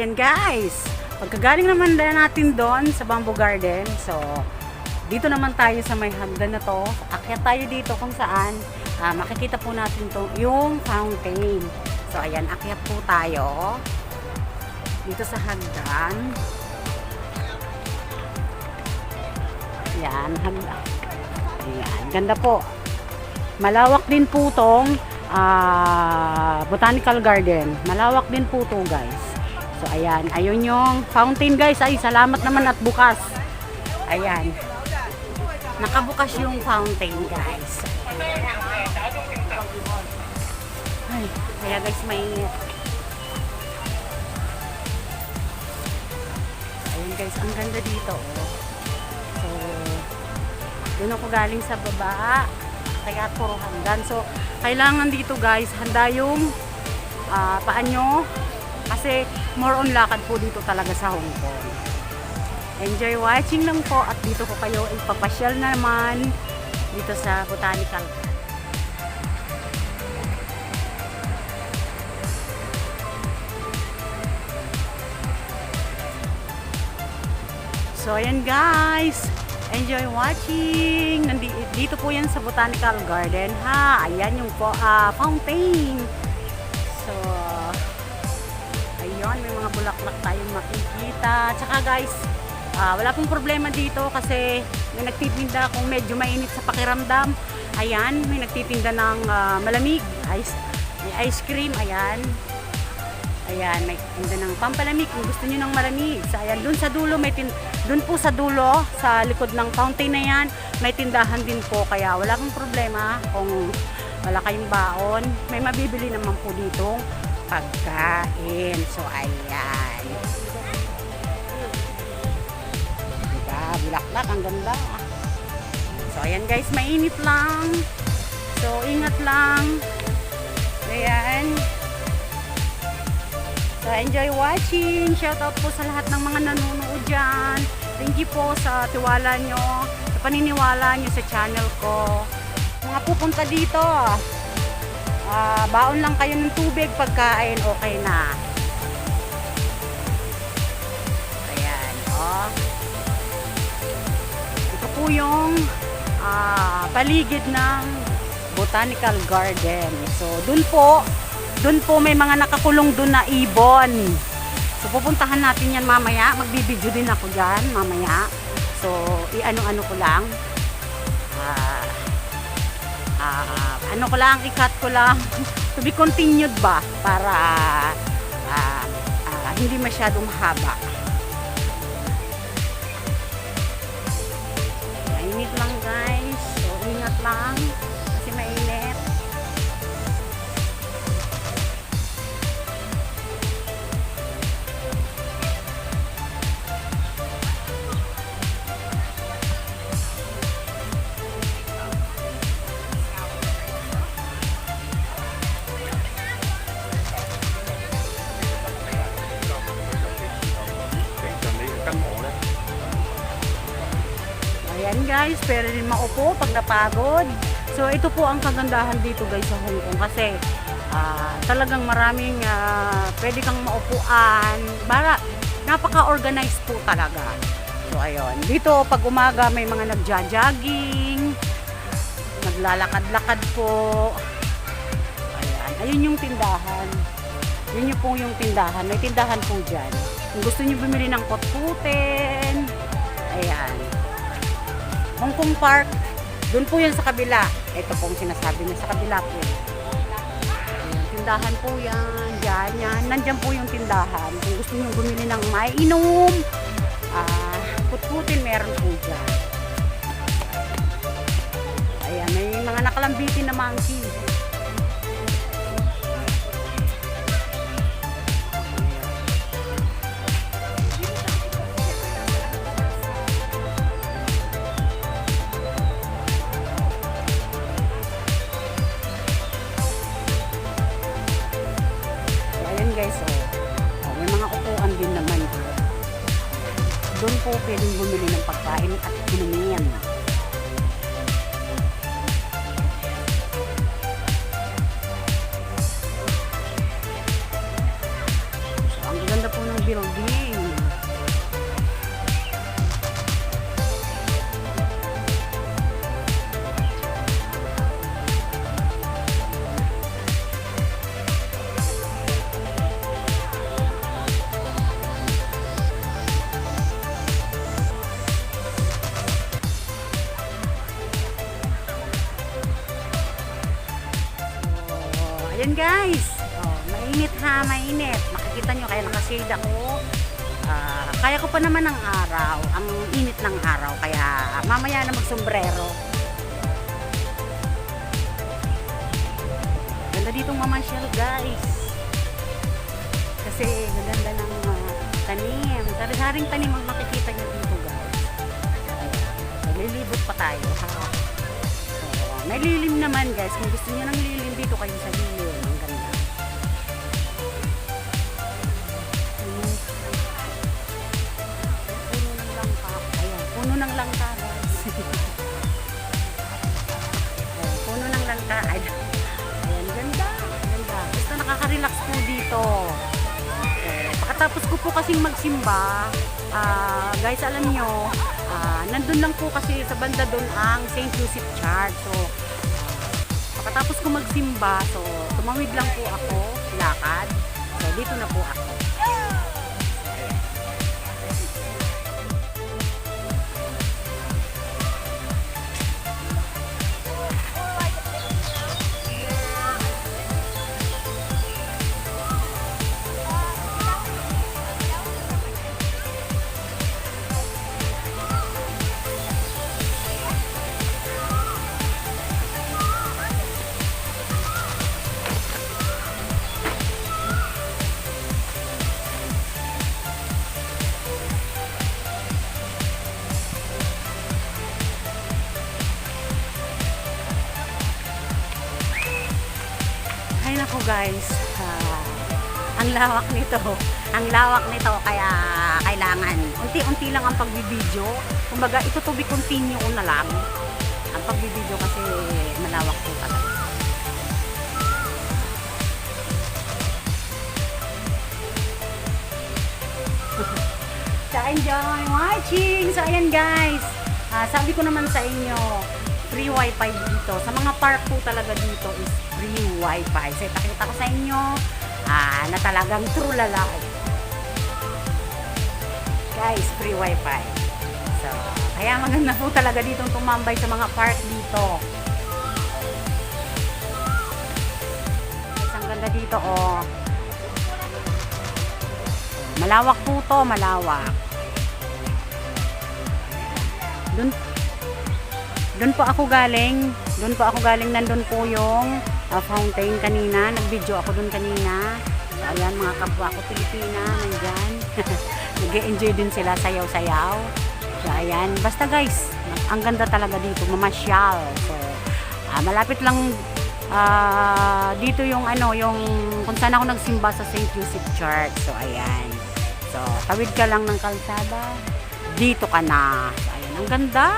ayan guys, pagkagaling naman natin doon sa Bamboo Garden, so dito naman tayo sa may hagdan na to. Akyat tayo dito kung saan makikita po natin to, yung fountain. So ayan, akyat po tayo dito sa hagdan. Ayan, hagdan. Ayan, ganda po. Malawak din po tong Botanical Garden. Malawak din po to guys. So ayan, ayun yung fountain guys. Ay, salamat naman at bukas. Ayan. Nakabukas yung fountain guys. Ay, kaya guys may ayun guys, ang ganda dito oh. So doon ako galing sa baba, kaya puro hanggan. So kailangan dito guys, handa yung paa nyo kasi more on lakad po dito talaga sa Hong Kong. Enjoy watching lang po at dito ko kayo ipapasyal naman dito sa Botanical. So ayan guys, enjoy watching. Dito po yan sa Botanical Garden ha. Ayan yung fountain. So ayun, may mga bulaklak tayong makikita. Tsaka guys, wala pong problema dito kasi may nagtitinda kung medyo mainit sa pakiramdam. Ayan, may nagtitinda ng malamig, may ice cream, ayan. Ayan, may tinda ng pampalamig kung gusto niyo ng malamig. So ayan, dun sa dulo dun po sa dulo, sa likod ng fountain na yan, may tindahan din po, kaya wala kang problema kung wala kayong baon. May mabibili naman po dito pagkain. So ayan. Bulaklak, ang ganda. So ayan guys, mainit lang, so ingat lang. Ayan, so enjoy watching. Shout out po sa lahat ng mga nanonood dyan. Thank you po sa tiwala nyo, sa paniniwala nyo sa channel ko. Mga pupunta dito, baon lang kayo ng tubig, pagkain okay na. Ayan, oh. Po yung paligid ng Botanical Garden. So dun po may mga nakakulong dun na ibon. So pupuntahan natin yan mamaya. Magbibideo din ako dyan mamaya. So i-ano-ano ko lang. Ano ko lang, i-cut ko lang. To be continued ba? Para hindi masyadong haba. Mainit lang guys, so ingat lang kasi mainit. Ayan guys, pwede rin maupo pag napagod. So ito po ang kagandahan dito guys sa Hong Kong kasi talagang maraming pwede kang maupuan. Napaka-organized po talaga. So ayun, dito pag umaga may mga nagja-jogging, naglalakad-lakad po. Ayan, ayun yung tindahan. Yun yung po yung tindahan. May tindahan po dyan. Kung gusto niyo bumili ng kotputin, ayan. Hong Kong Park, doon po yan sa kabila. Ito pong sinasabi niya, sa kabila po. Ayan, tindahan po yan, dyan, yan. Nandyan po yung tindahan. Kung gusto niyo bumili ng maiinom, kutkutin, meron po dyan. Ayan, may mga nakalambitin na monkey. Guys, may mga upuan din naman. Doon po pwedeng bumili ng pagkain at inumin. So, ang ganda po ng building. Ayan guys, mainit ha, mainit. Makikita nyo, kaya nakashade ako. Kaya ko pa naman ang araw, ang init ng araw, kaya mamaya na magsombrero. Ganda ditong mamasyal guys. Kasi gaganda ng tanim. Sari-saring tanim ang makikita nyo dito guys. Lilibot pa tayo ha. May lilim naman guys. Kung gusto niyo ng lilim, dito kayo sa lilim. Ang ganda. Puno ng langka. Ayan, puno ng langka guys. Ayan, puno ng langka. Ayan, ganda. Ganda. Basta nakaka-relax po dito. Pagkatapos ko po kasing magsimba, guys, alam nyo, nandun lang po kasi sa banda doon ang St. Joseph Church. So, pagkatapos ko magsimba, so, tumawid lang po ako, lakad. So, dito na po ako. Ay nako guys, ang lawak nito kaya kailangan unti-unti lang ang pagbibideo. Kumbaga ito to be continue ko na lang ang pagbibideo kasi malawak po talaga. So enjoy watching. So ayan guys, sabi ko naman sa inyo, free wifi dito. Sa mga park po talaga dito is free wifi. So ipakita ko sa inyo na talagang true lalaki. Guys, free wifi. So, kaya maganda po talaga ditong tumambay sa mga park dito. Ang ganda dito oh. Malawak po to, malawak. Doon po ako galing, nandun po yung fountain kanina, nag-video ako doon kanina. So, ayan mga kapwa ko Pilipina, nandyan. Nag-enjoy din sila, sayaw-sayaw. So ayan, basta guys, ang ganda talaga dito, mamasyal. So, malapit lang dito yung yung kung saan ako nagsimba sa St. Joseph Church. So ayan. So, tawid ka lang ng kalsada, dito ka na. So, ayan, ang ganda.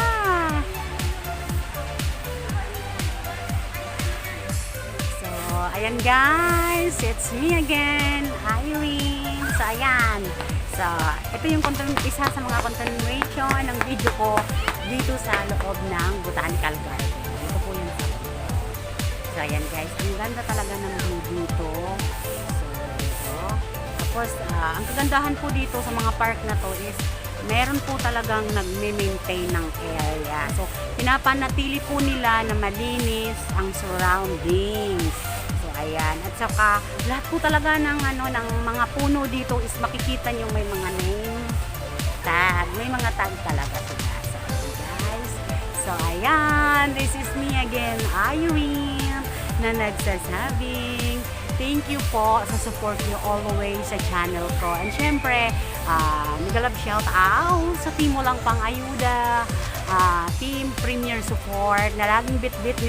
Ayan guys, it's me again, Eileen. So ayan, so ito yung isa sa mga continuation ng video ko dito sa loob ng Botanical Garden. Dito po yung sa loob. So ayan guys, ang ganda talaga ng view dito. So ito. Tapos ang kagandahan po dito sa mga park na to is meron po talagang nagme-maintain ng area. So pinapanatili po nila na malinis ang surroundings. Ayan, at saka lahat po talaga ng ng mga puno dito is makikita niyo may mga name tag, may mga tag talaga sila. So guys, so ayan, this is me again, Irene, na nagsasabing thank you po sa support niyo always sa channel ko. And syempre, nag-love shout out sa Team Walang Pang-Ayuda, Team Premier Support na laging bit-bit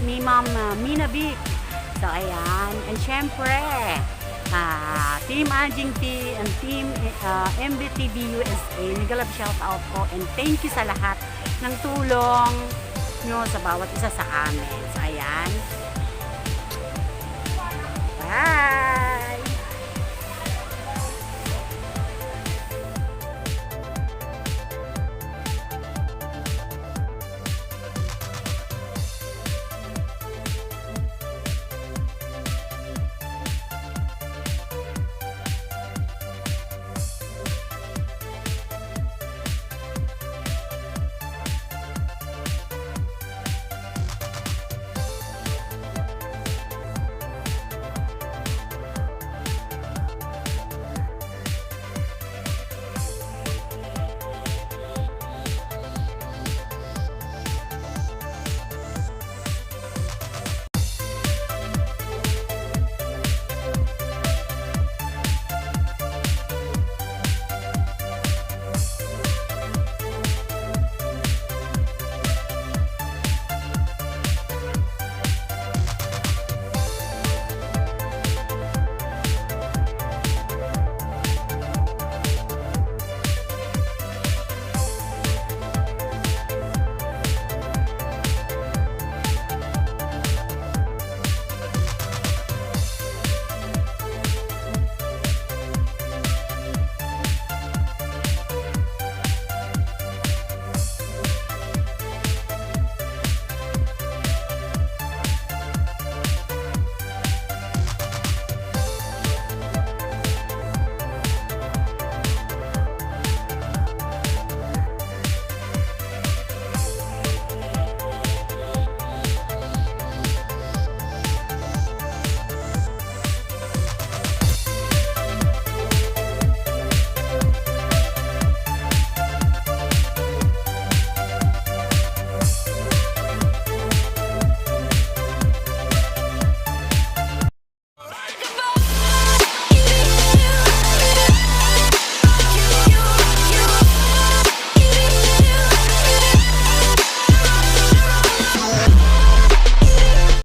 ni Ma'am Mina Vic. So, ayan. And syempre, Team Anjing T and Team MBTV USA, nag-love shout out ko. And thank you sa lahat ng tulong nyo sa bawat isa sa amin. So, ayan. Bye!